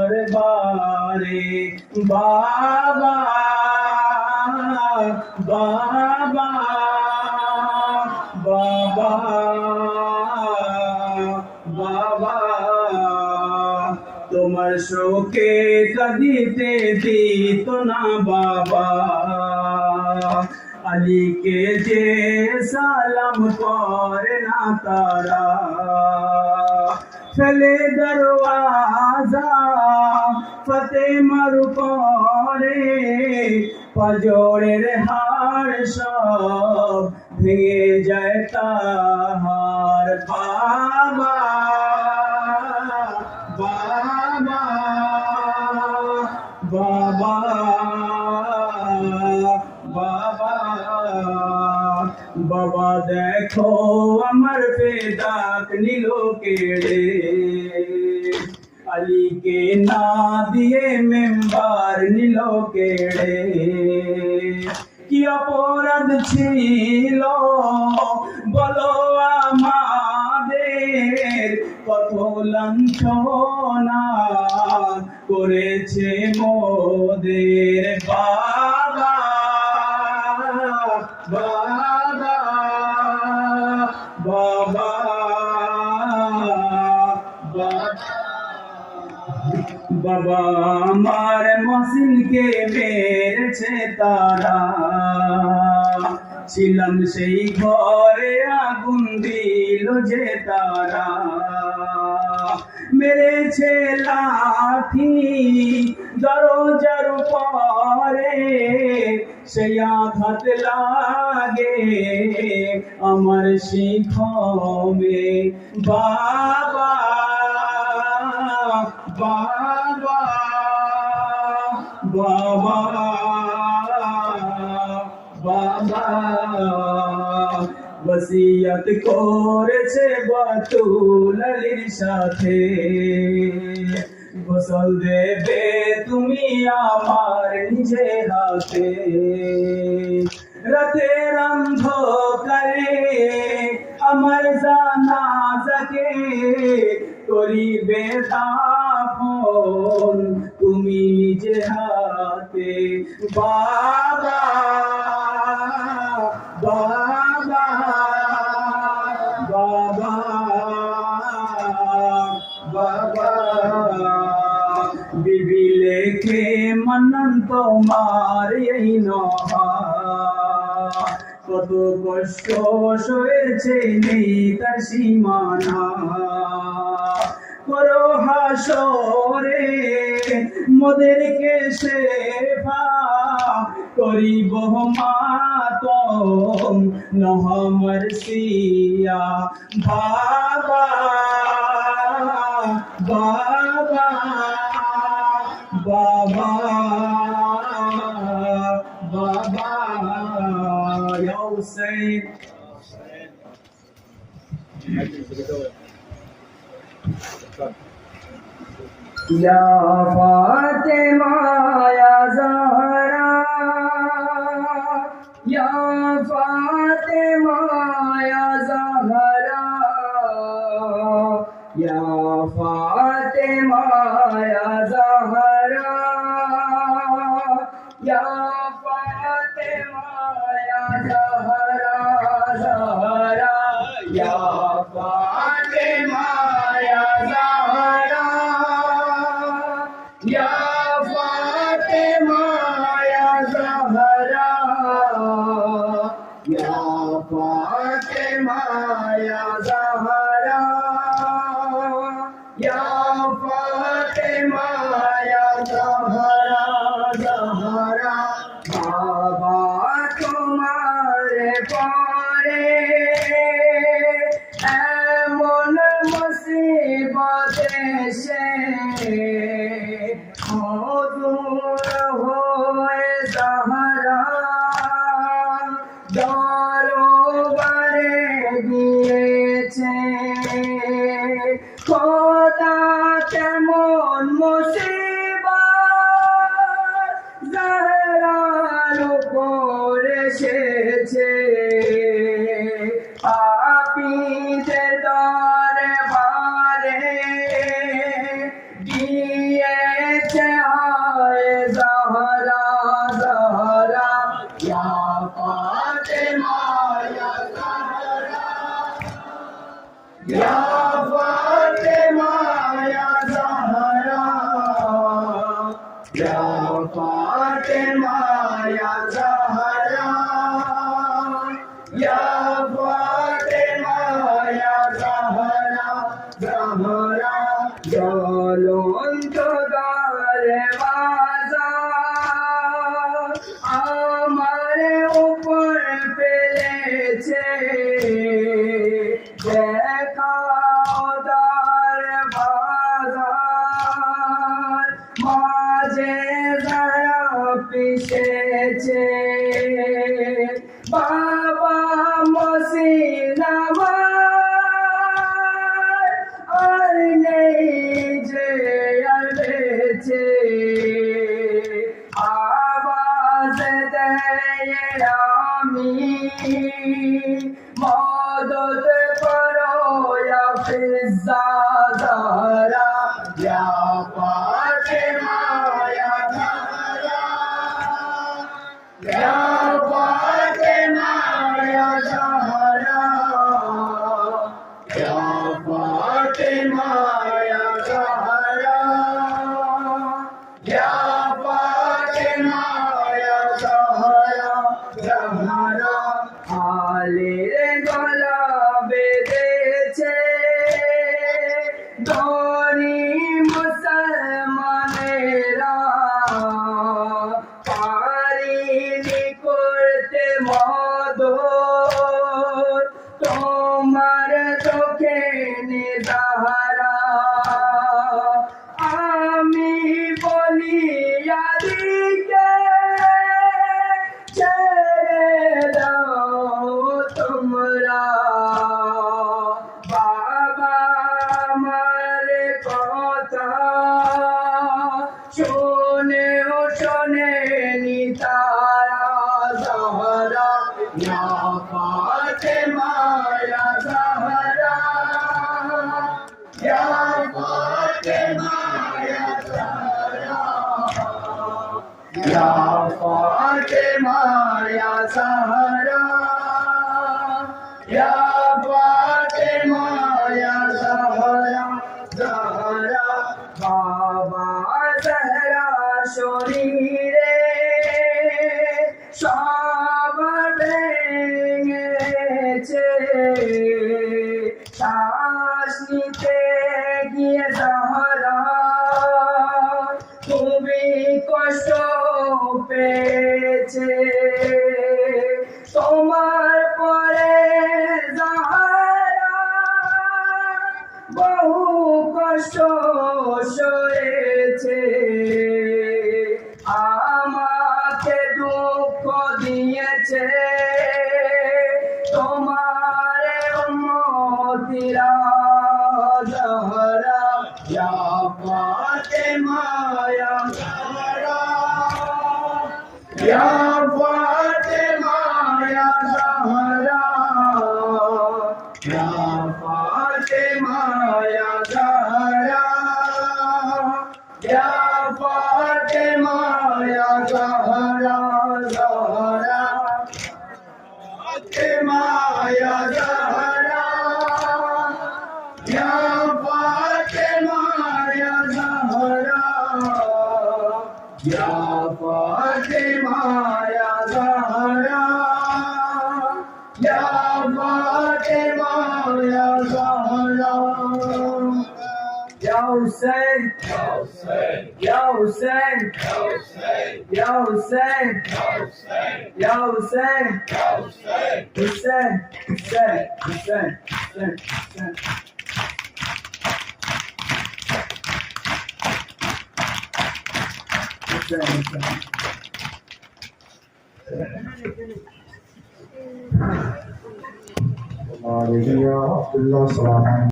দরবারে বাবা বাবা বাবা বাবা তোমার শোকে কাঁদিতে দিত না বাবা আলীকে যে সালাম করে না তারা ফেলে দরওয়াজা ফাতেমার পরে পাজরের হাড় সব ভেঙে যায় তাহার বাবা বাবা বাবা বাবা বাবা দেখো আমার পেদাক নিল কেড়ে আলীকে না দিয়ে মেম্বার নিল কেড়ে কি অপরাধ ছিল বলো আমাদের কত লাঞ্ছনা করেছে মোদের বাবা বাবা বাবা বাবা আমার মহসিনকে মেরেছে তারা ছিলাম সেই ঘরে আগুন দিল যে তারা মেরেছে লাঠি দরজার পরে সেই আঘাত লাগে আমার শিখমে বাবা বাবা বাবা বাবা ওসিয়ত করেছে বাতুল আলীর সাথে গোসল দেবে তুমি আমার নিজে হাতে রাতের অন্ধকারে আমার জানাজাকে করিবে দাফন তুমি নিজে হাতে বাবা বাবা বাবা বাবা বিবি লেখে মনন তোমার এই নহা কত কষ্ট সয়েছে নেই তার সীমানা করো হাসরে মোদেরকে সেবা করিব মাতম নহমর সিয়া বাবা বাবা বাবা বাবা ya Hussein ya Fatima ya Zahra ya Fatima ya Zahra ya Fatima ya Zahra ya Fatima ya Zahra Zahra ya Fatima ya Zahra ya Fatima ya Zahra ya Fatima ya Zahra ya Fatima ya Zahra Zahra বাবা তোমার পরে এমন মুসিবত এসে দূর হয়ে সাহারা দরবারে গিয়েছে খোদা কেমন মুসিবত জাহরার উপর এসেছে পাপীদের দরবারে গিয়ে Ya Fatima ya Zahra, Ya Fatima ya Zahra, Zahra জ্বলন্ত দরওয়াজা আমার উপর ফেলেছে, দেখাও দরওয়াজা মাঝে যারা পিছেছে। বাবা মসজিদ আমার আর নেই যে আর বেঁচে, আওয়াজ দেয় আমি মদদ করো ইয়া ফিজ্জা জাহরা, ইয়া ফাতিমা ইয়া জাহরা, ইয়া ফাতিমা ইয়া জাহরা, ইয়া ফাতিমা ইয়া জাহরা, ইয়া ফাতিমা ইয়া জাহরা, জাহরা আলীর গলা বেঁধেছে দড়ি মুসলমানেরা, পারিনি করতে মদদ তোমার চোখে নিজাহারা। আমি বলি আলীকে ছেড়ে দাও তোমরা, বাবা আমার কথা শোনেও শোনেনি তারা। জাহরা ইয়া ফাতিমা ইয়া জাহরা, ইয়া ফাতিমা ইয়া জাহরা, ইয়া ফাতিমা ইয়া জাহরা, ইয়া ফাতিমা ইয়া জাহরা, জাহরা বাবা জাহরা শরীরে সব ভেঙেছে, শ্বাস নিতে গিয়ে জাহরা খুবই কষ্ট পেয়েছে। তোমার পরে জাহরা বহু কষ্ট সয়েছে, আমাকে দুঃখ দিয়েছে তোমার উম্মতিরা। জাহরা ইয়া ফাতিমা ইয়া জাহরা, ইয়া ফাতিমা ইয়া জাহরা, ইয়া ফাতিমা ইয়া জাহরা, ইয়া ফাতিমা ইয়া জাহরা, জাহরা ফাতিমা ইয়া জাহরা, ইয়া ফাতিমা ইয়া জাহরা, ইয়া ফাতিমা ইয়া জাহরা, ইয়া ফাতিমা ইয়া জাহরা। Ya Hussein, Ya Hussein, Ya Hussein, Ya Hussein, Hussein, Hussein, Hussein, Hussein, Hussein. Abdullah Salam.